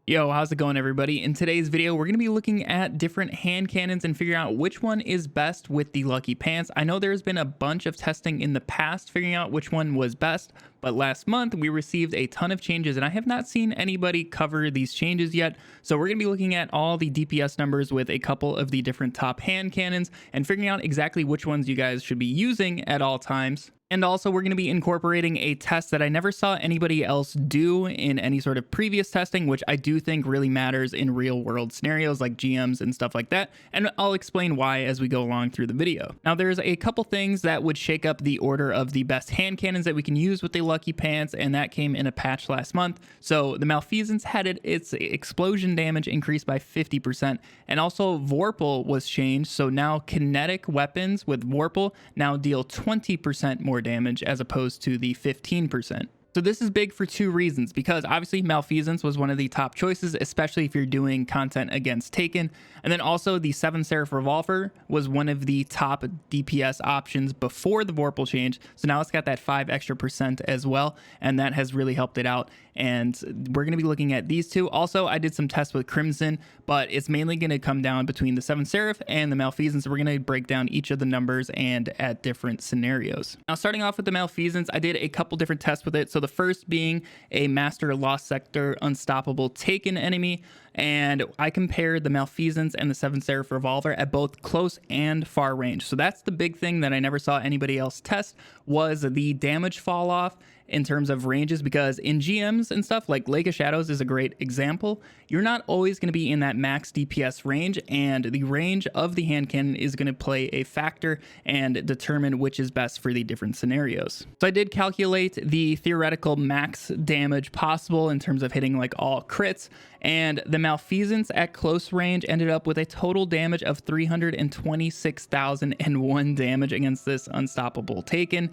Yo, how's it going, everybody? In today's video, we're going to be looking at different hand cannons and figuring out which one is best with the Lucky Pants. I know there's been a bunch of testing in the past figuring out which one was best, but last month we received a ton of changes and I have not seen anybody cover these changes yet. So we're going to be looking at all the DPS numbers with a couple of the different top hand cannons and figuring out exactly which ones you guys should be using at all times. And also, we're going to be incorporating a test that I never saw anybody else do in any sort of previous testing, which I do think really matters in real world scenarios like GMs and stuff like that. And I'll explain why as we go along through the video. Now, there's a couple things that would shake up the order of the best hand cannons that we can use with the Lucky Pants, and that came in a patch last month. So the Malfeasance had its explosion damage increased by 50%, and also Vorpal was changed. So now kinetic weapons with Vorpal now deal 20% more damage as opposed to the 15%. So this is big for two reasons, because obviously Malfeasance was one of the top choices, especially if you're doing content against Taken. And then also the 7 Seraph Revolver was one of the top DPS options before the Vorpal change. So now it's got that 5% extra as well. And that has really helped it out. And we're going to be looking at these two. Also, I did some tests with Crimson, but it's mainly going to come down between the 7 Seraph and the Malfeasance. So we're going to break down each of the numbers and at different scenarios. Now, starting off with the Malfeasance, I did a couple different tests with it. So the first being a Master Lost Sector Unstoppable Taken enemy. And I compared the Malfeasance and the 7 Seraph Revolver at both close and far range. So that's the big thing that I never saw anybody else test, was the damage fall off in terms of ranges, because in GMs and stuff like Lake of Shadows is a great example. You're not always going to be in that max DPS range, and the range of the hand cannon is going to play a factor and determine which is best for the different scenarios. So I did calculate the theoretical max damage possible in terms of hitting like all crits, and the Malfeasance at close range ended up with a total damage of 326,001 damage against this Unstoppable Taken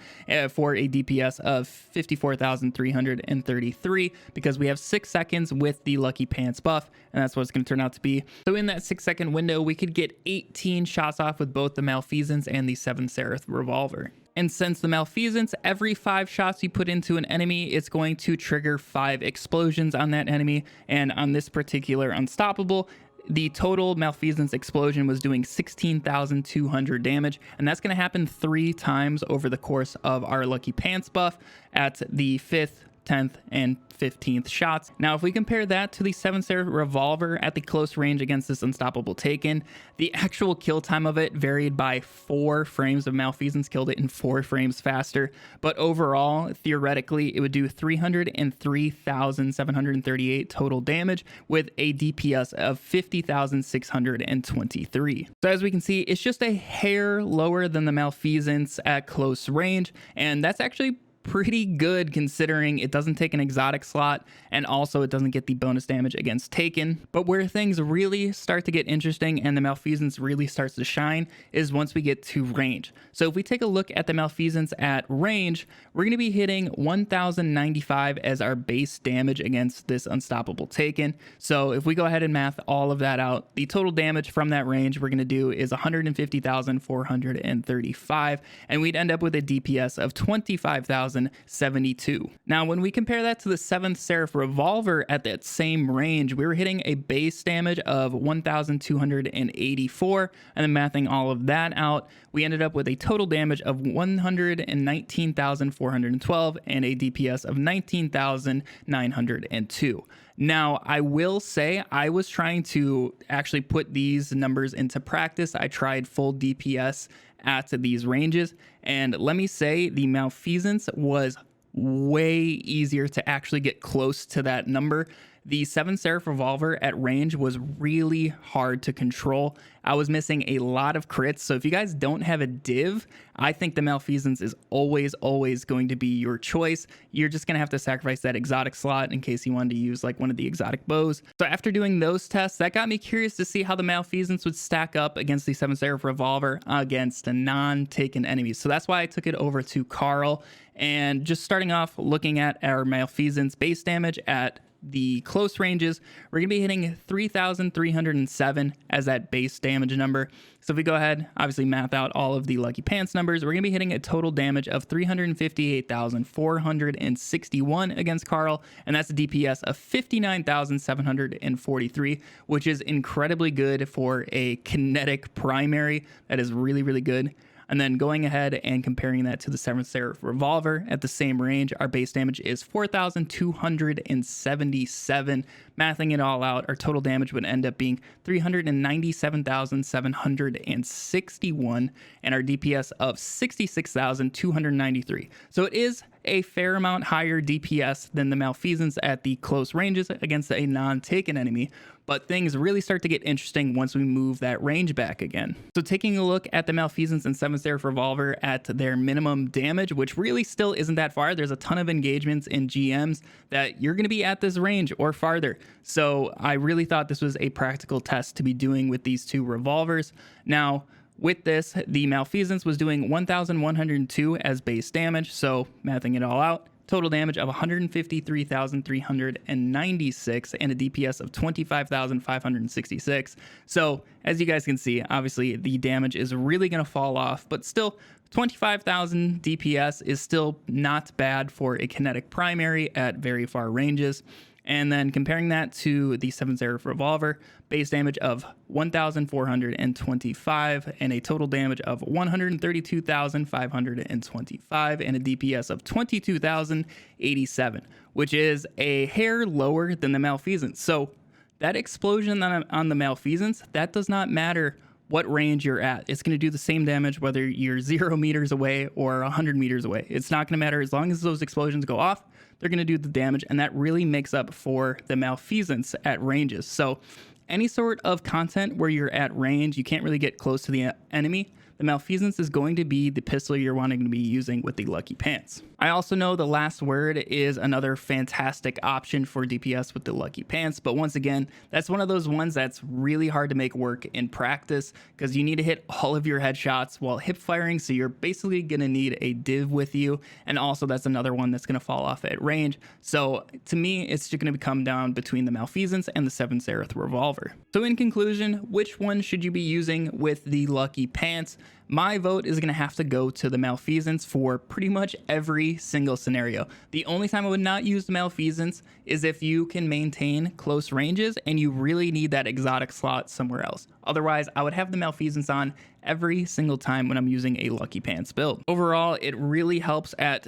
for a DPS of 54,333, because we have 6 seconds with the Lucky Pants buff, and that's what it's going to turn out to be. So in that 6-second window, we could get 18 shots off with both the Malfeasance and the 7 Seraph Revolver. And since the Malfeasance, every 5 shots you put into an enemy, it's going to trigger 5 explosions on that enemy. And on this particular Unstoppable, the total Malfeasance explosion was doing 16,200 damage, and that's going to happen 3 times over the course of our Lucky Pants buff at the 5th, 10th, and 15th shots. Now, if we compare that to the 7 Seraph Revolver at the close range against this Unstoppable Taken, the actual kill time of it varied by 4 frames. Of Malfeasance killed it in 4 frames faster, but overall, theoretically, it would do 303,738 total damage with a DPS of 50,623. So as we can see, it's just a hair lower than the Malfeasance at close range, and that's actually pretty good considering it doesn't take an exotic slot, and also it doesn't get the bonus damage against Taken. But where things really start to get interesting and the Malfeasance really starts to shine is once we get to range. So if we take a look at the Malfeasance at range, we're going to be hitting 1,095 as our base damage against this Unstoppable Taken. So if we go ahead and math all of that out, the total damage from that range we're going to do is 150,435, and we'd end up with a DPS of 25,072. Now, when we compare that to the 7th Seraph Revolver at that same range, we were hitting a base damage of 1,284, and then mathing all of that out, we ended up with a total damage of 119,412 and a DPS of 19,902. Now, I will say I was trying to actually put these numbers into practice. I tried full DPS at these ranges, and let me say the Malfeasance was way easier to actually get close to that number. The 7 Seraph Revolver at range was really hard to control. I was missing a lot of crits, so if you guys don't have a div, I think the Malfeasance is always going to be your choice. You're just going to have to sacrifice that exotic slot in case you wanted to use like one of the exotic bows. So after doing those tests, that got me curious to see how the Malfeasance would stack up against the 7 Seraph Revolver against non-Taken enemies. So that's why I took it over to Carl, and just starting off looking at our Malfeasance base damage at the close ranges, we're going to be hitting 3,307 as that base damage number. So if we go ahead, obviously math out all of the Lucky Pants numbers, we're going to be hitting a total damage of 358,461 against Carl, and that's a DPS of 59,743, which is incredibly good for a kinetic primary. That is really, really good. And then going ahead and comparing that to the 7th Seraph Revolver at the same range, our base damage is 4,277. Mathing it all out, our total damage would end up being 397,761, and our DPS of 66,293. So it is a fair amount higher DPS than the Malfeasance at the close ranges against a non-taken enemy, but things really start to get interesting once we move that range back again. So taking a look at the Malfeasance and 7th Seraph Revolver at their minimum damage, which really still isn't that far. There's a ton of engagements in GMs that you're going to be at this range or farther. So I really thought this was a practical test to be doing with these two revolvers. Now, with this, the Malfeasance was doing 1,102 as base damage, so mathing it all out, total damage of 153,396 and a DPS of 25,566. So as you guys can see, obviously the damage is really going to fall off, but still 25,000 DPS is still not bad for a kinetic primary at very far ranges. And then comparing that to the 7th Seraph Revolver, base damage of 1,425 and a total damage of 132,525 and a DPS of 22,087, which is a hair lower than the Malfeasance. So that explosion on the Malfeasance, that does not matter what range you're at. It's going to do the same damage whether you're 0 meters away or 100 meters away. It's not going to matter as long as those explosions go off. They're going to do the damage, and that really makes up for the Malfeasance at ranges. So any sort of content where you're at range, you can't really get close to the enemy, the Malfeasance is going to be the pistol you're wanting to be using with the Lucky Pants. I also know the Last Word is another fantastic option for DPS with the Lucky Pants, but once again, that's one of those ones that's really hard to make work in practice because you need to hit all of your headshots while hip firing, so you're basically going to need a div with you, and also that's another one that's going to fall off at range. So to me, it's just going to come down between the Malfeasance and the 7th Seraph Revolver. So in conclusion, which one should you be using with the Lucky Pants? My vote is going to have to go to the Malfeasance for pretty much every single scenario. The only time I would not use the Malfeasance is if you can maintain close ranges and you really need that exotic slot somewhere else. Otherwise, I would have the Malfeasance on every single time when I'm using a Lucky Pants build. Overall, it really helps at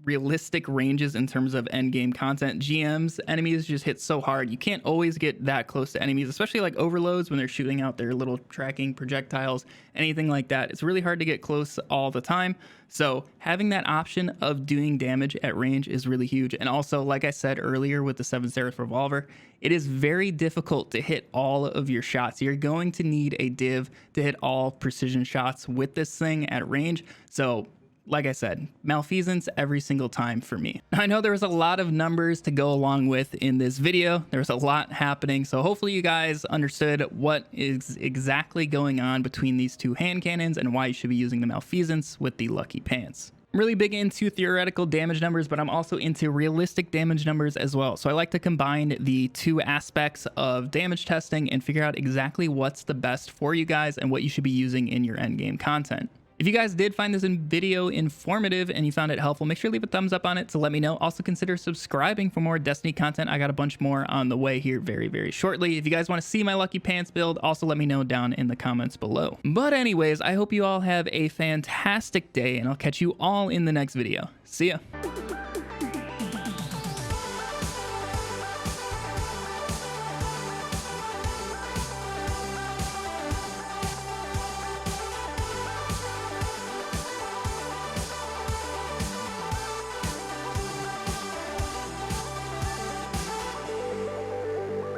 realistic ranges in terms of endgame content. GMs, enemies just hit so hard. You can't always get that close to enemies, especially like overloads when they're shooting out their little tracking projectiles, anything like that. It's really hard to get close all the time. So having that option of doing damage at range is really huge. And also, like I said earlier with the 7th Seraph Revolver, it is very difficult to hit all of your shots. You're going to need a div to hit all precision shots with this thing at range. So like I said, Malfeasance every single time for me. I know there was a lot of numbers to go along with in this video. There's a lot happening, so hopefully you guys understood what is exactly going on between these two hand cannons and why you should be using the Malfeasance with the Lucky Pants. I'm really big into theoretical damage numbers, but I'm also into realistic damage numbers as well. So I like to combine the two aspects of damage testing and figure out exactly what's the best for you guys and what you should be using in your endgame content. If you guys did find this video informative and you found it helpful, make sure to leave a thumbs up on it to let me know. Also consider subscribing for more Destiny content. I got a bunch more on the way here very, very shortly. If you guys want to see my Lucky Pants build, also let me know down in the comments below. But anyways, I hope you all have a fantastic day and I'll catch you all in the next video. See ya.